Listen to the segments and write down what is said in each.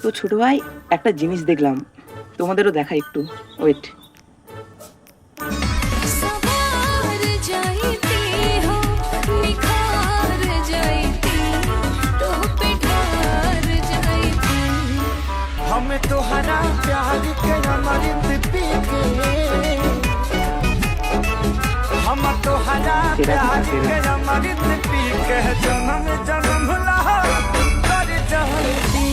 তো ছোট ভাই একটা জিনিস দেখলাম, তোমাদেরও দেখা একটু ওয়েট। हमें तो हरा प्यार के हमारे पी के हम तो हरा प्यार के हमारे पी के जन्म जन्म लहा कर जहती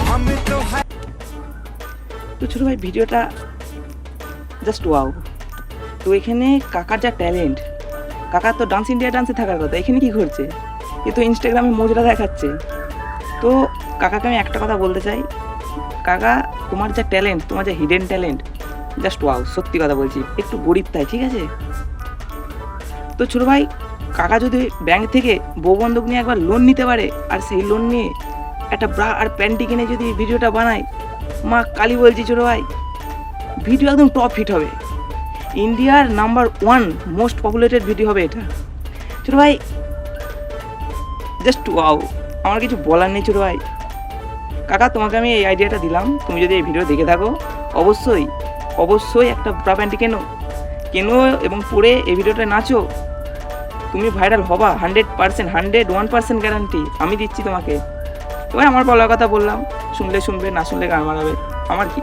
हमें तो তো ছোট ভাই ভিডিওটা জাস্ট ওয়াও। তো এখানে কাকার যা ট্যালেন্ট, কাকার তো ডান্স ইন্ডিয়া ডান্সে থাকার কথা, এখানে কি করছে? এ তো ইনস্টাগ্রামে মজরা দেখাচ্ছে। তো কাকাকে আমি একটা কথা বলতে চাই, কাকা তোমার যা ট্যালেন্ট, তোমার যা হিডেন ট্যালেন্ট, জাস্ট ওয়াও। সত্যি কথা বলছি, একটু গরিব তাই, ঠিক আছে? তো ছোটো ভাই কাকা যদি ব্যাংক থেকে বউ বন্ধক নিয়ে একবার লোন নিতে পারে, আর সেই লোন নিয়ে একটা ব্রা আর প্যান্টি কিনে যদি ভিডিওটা বানায়, মা কালী বলছি ছোটো ভাই, ভিডিও একদম টপ হিট হবে। ইন্ডিয়ার নাম্বার 1 মোস্ট পপুলেটেড ভিডিও হবে এটা। ছোটো ভাই জাস্ট ওয়াও, আমার কিছু বলার নেই ছোটো ভাই। কাকা তোমাকে আমি এই আইডিয়াটা দিলাম, তুমি যদি এই ভিডিও দেখে থাকো অবশ্যই অবশ্যই একটা ব্রা প্যান্টি কেনো এবং পরে এই ভিডিওটা নাচো, তুমি ভাইরাল হবা 100%, 101% গ্যারান্টি আমি দিচ্ছি তোমাকে। এবার আমার বলার কথা বললাম, শুনলে শুনবে, না শুনলে গান মারাবে, আমার কি।